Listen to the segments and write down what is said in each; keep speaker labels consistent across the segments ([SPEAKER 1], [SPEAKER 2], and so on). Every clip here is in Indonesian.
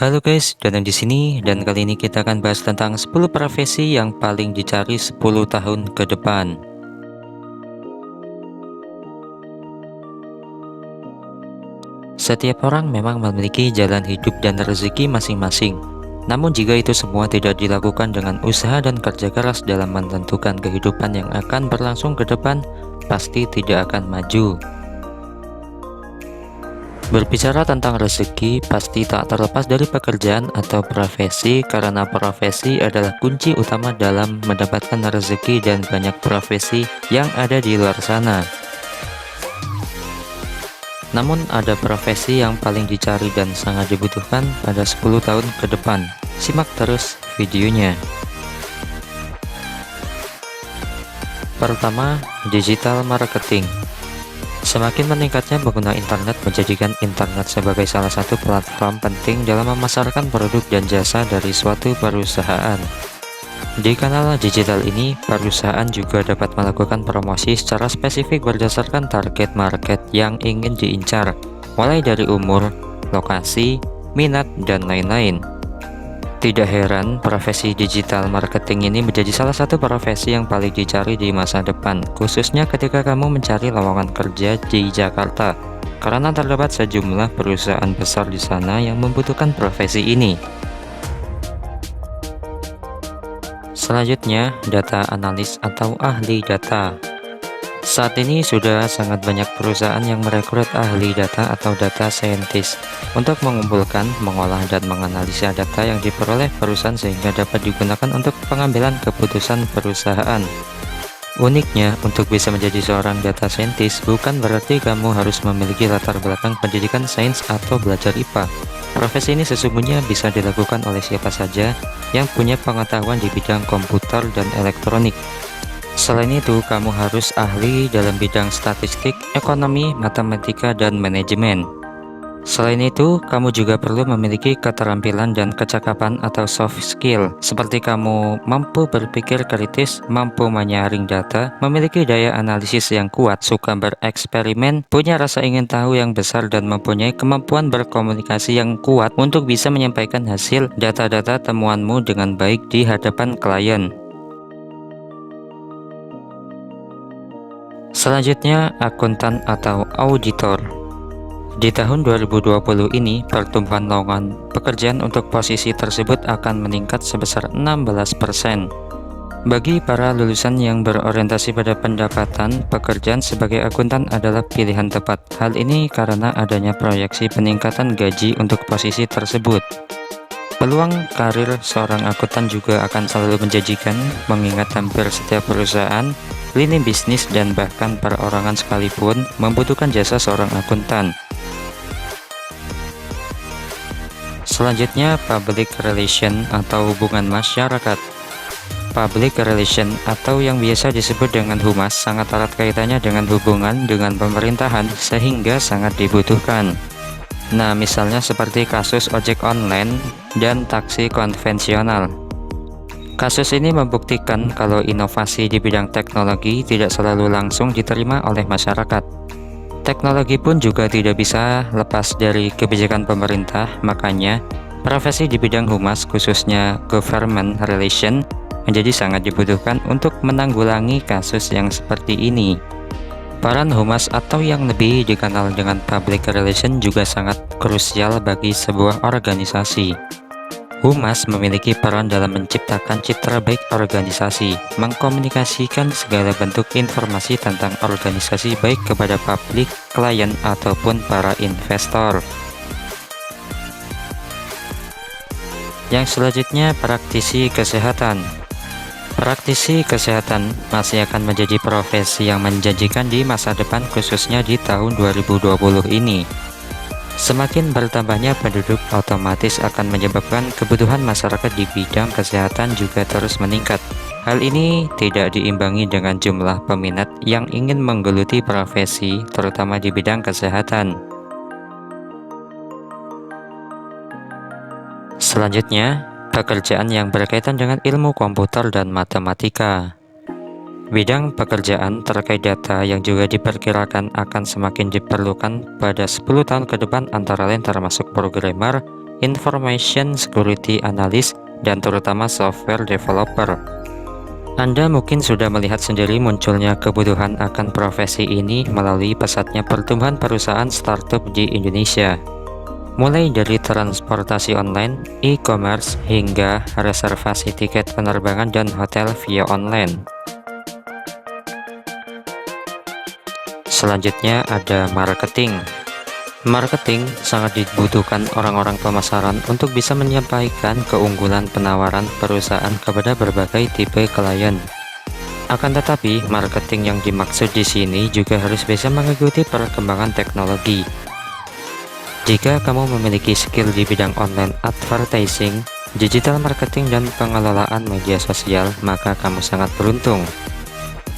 [SPEAKER 1] Halo guys, Danang di sini dan kali ini kita akan bahas tentang 10 profesi yang paling dicari 10 tahun ke depan. Setiap orang memang memiliki jalan hidup dan rezeki masing-masing. Namun jika itu semua tidak dilakukan dengan usaha dan kerja keras dalam menentukan kehidupan yang akan berlangsung ke depan, pasti tidak akan maju. Berbicara tentang rezeki, pasti tak terlepas dari pekerjaan atau profesi, karena profesi adalah kunci utama dalam mendapatkan rezeki dan banyak profesi yang ada di luar sana. Namun ada profesi yang paling dicari dan sangat dibutuhkan pada 10 tahun ke depan. Simak terus videonya. Pertama, digital marketing. Semakin meningkatnya pengguna internet menjadikan internet sebagai salah satu platform penting dalam memasarkan produk dan jasa dari suatu perusahaan. Di kanal digital ini, perusahaan juga dapat melakukan promosi secara spesifik berdasarkan target market yang ingin diincar, mulai dari umur, lokasi, minat, dan lain-lain. Tidak heran, profesi digital marketing ini menjadi salah satu profesi yang paling dicari di masa depan, khususnya ketika kamu mencari lowongan kerja di Jakarta, karena terdapat sejumlah perusahaan besar di sana yang membutuhkan profesi ini. Selanjutnya, data analis atau ahli data. Saat ini sudah sangat banyak perusahaan yang merekrut ahli data atau data scientist untuk mengumpulkan, mengolah, dan menganalisa data yang diperoleh perusahaan sehingga dapat digunakan untuk pengambilan keputusan perusahaan. Uniknya, untuk bisa menjadi seorang data scientist bukan berarti kamu harus memiliki latar belakang pendidikan sains atau belajar IPA. Profesi ini sesungguhnya bisa dilakukan oleh siapa saja yang punya pengetahuan di bidang komputer dan elektronik. Selain itu, kamu harus ahli dalam bidang statistik, ekonomi, matematika, dan manajemen. Selain itu, kamu juga perlu memiliki keterampilan dan kecakapan atau soft skill, seperti kamu mampu berpikir kritis, mampu menyaring data, memiliki daya analisis yang kuat, suka bereksperimen, punya rasa ingin tahu yang besar, dan mempunyai kemampuan berkomunikasi yang kuat untuk bisa menyampaikan hasil data-data temuanmu dengan baik di hadapan klien. Selanjutnya, akuntan atau auditor. Di tahun 2020 ini, pertumbuhan lowongan pekerjaan untuk posisi tersebut akan meningkat sebesar 16%. Bagi para lulusan yang berorientasi pada pendapatan, pekerjaan sebagai akuntan adalah pilihan tepat. Hal ini karena adanya proyeksi peningkatan gaji untuk posisi tersebut. Peluang karir seorang akuntan juga akan selalu menjanjikan, mengingat hampir setiap perusahaan, lini bisnis, dan bahkan perorangan sekalipun membutuhkan jasa seorang akuntan. Selanjutnya, public relation atau hubungan masyarakat. Public relation atau yang biasa disebut dengan humas sangat erat kaitannya dengan hubungan dengan pemerintahan sehingga sangat dibutuhkan. Nah, misalnya seperti kasus ojek online dan taksi konvensional. Kasus ini membuktikan kalau inovasi di bidang teknologi tidak selalu langsung diterima oleh masyarakat. Teknologi pun juga tidak bisa lepas dari kebijakan pemerintah, makanya profesi di bidang humas, khususnya government relation, menjadi sangat dibutuhkan untuk menanggulangi kasus yang seperti ini. Peran humas atau yang lebih dikenal dengan public relation juga sangat krusial bagi sebuah organisasi. Humas memiliki peran dalam menciptakan citra baik organisasi, mengkomunikasikan segala bentuk informasi tentang organisasi baik kepada publik, klien, ataupun para investor. Yang selanjutnya, praktisi kesehatan. Praktisi kesehatan masih akan menjadi profesi yang menjanjikan di masa depan, khususnya di tahun 2020 ini. Semakin bertambahnya penduduk otomatis akan menyebabkan kebutuhan masyarakat di bidang kesehatan juga terus meningkat. Hal ini tidak diimbangi dengan jumlah peminat yang ingin menggeluti profesi, terutama di bidang kesehatan. Selanjutnya, pekerjaan yang berkaitan dengan ilmu komputer dan matematika. Bidang pekerjaan terkait data yang juga diperkirakan akan semakin diperlukan pada 10 tahun ke depan, antara lain termasuk programmer, information security analyst, dan terutama software developer. Anda mungkin sudah melihat sendiri munculnya kebutuhan akan profesi ini melalui pesatnya pertumbuhan perusahaan startup di Indonesia. Mulai dari transportasi online, e-commerce, hingga reservasi tiket penerbangan dan hotel via online. Selanjutnya ada marketing. Marketing sangat dibutuhkan orang-orang pemasaran untuk bisa menyampaikan keunggulan penawaran perusahaan kepada berbagai tipe klien. Akan tetapi, marketing yang dimaksud di sini juga harus bisa mengikuti perkembangan teknologi. Jika kamu memiliki skill di bidang online advertising, digital marketing, dan pengelolaan media sosial, maka kamu sangat beruntung.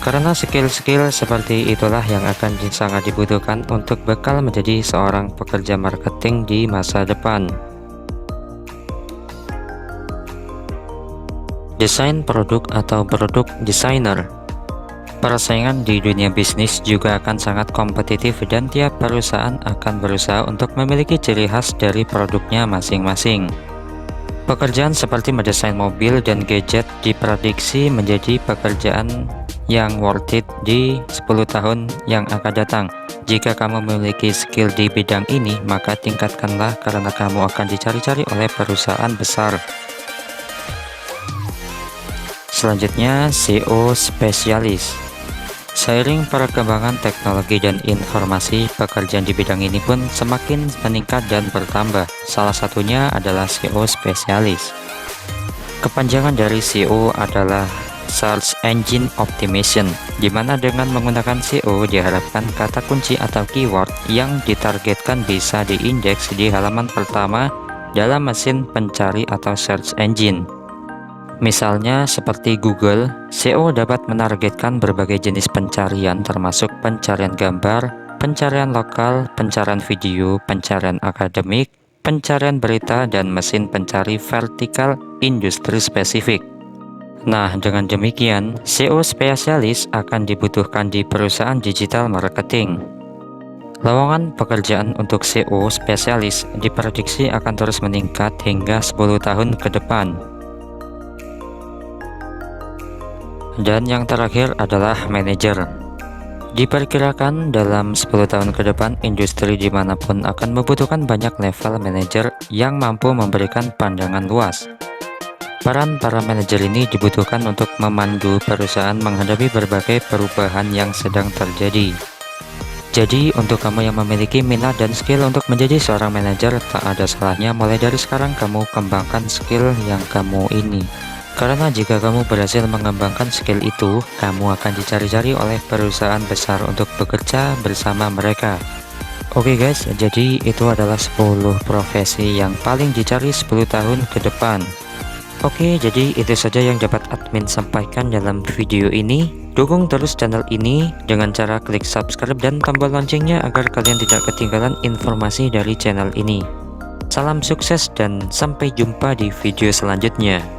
[SPEAKER 1] Karena skill-skill seperti itulah yang akan sangat dibutuhkan untuk bekal menjadi seorang pekerja marketing di masa depan. Desain produk atau produk designer. Persaingan di dunia bisnis juga akan sangat kompetitif dan tiap perusahaan akan berusaha untuk memiliki ciri khas dari produknya masing-masing. Pekerjaan seperti mendesain mobil dan gadget diprediksi menjadi pekerjaan yang worth it di 10 tahun yang akan datang. Jika kamu memiliki skill di bidang ini, maka tingkatkanlah karena kamu akan dicari-cari oleh perusahaan besar. Selanjutnya, SEO spesialis. Seiring perkembangan teknologi dan informasi, pekerjaan di bidang ini pun semakin meningkat dan bertambah. Salah satunya adalah SEO spesialis. Kepanjangan dari SEO adalah Search Engine Optimization, di mana dengan menggunakan SEO diharapkan kata kunci atau keyword yang ditargetkan bisa diindeks di halaman pertama dalam mesin pencari atau search engine. Misalnya seperti Google, SEO dapat menargetkan berbagai jenis pencarian termasuk pencarian gambar, pencarian lokal, pencarian video, pencarian akademik, pencarian berita, dan mesin pencari vertikal industri spesifik. Nah, dengan demikian, SEO spesialis akan dibutuhkan di perusahaan digital marketing. Lowongan pekerjaan untuk SEO spesialis diprediksi akan terus meningkat hingga 10 tahun ke depan. Dan yang terakhir adalah manajer. Diperkirakan dalam 10 tahun ke depan, industri dimanapun akan membutuhkan banyak level manajer yang mampu memberikan pandangan luas. Peran para manajer ini dibutuhkan untuk memandu perusahaan menghadapi berbagai perubahan yang sedang terjadi. Jadi, untuk kamu yang memiliki minat dan skill untuk menjadi seorang manajer, tak ada salahnya mulai dari sekarang kamu kembangkan skill yang kamu ini. Karena jika kamu berhasil mengembangkan skill itu, kamu akan dicari-cari oleh perusahaan besar untuk bekerja bersama mereka. Oke guys, jadi itu adalah 10 profesi yang paling dicari 10 tahun ke depan. Oke, jadi itu saja yang dapat admin sampaikan dalam video ini. Dukung terus channel ini dengan cara klik subscribe dan tombol loncengnya agar kalian tidak ketinggalan informasi dari channel ini. Salam sukses dan sampai jumpa di video selanjutnya.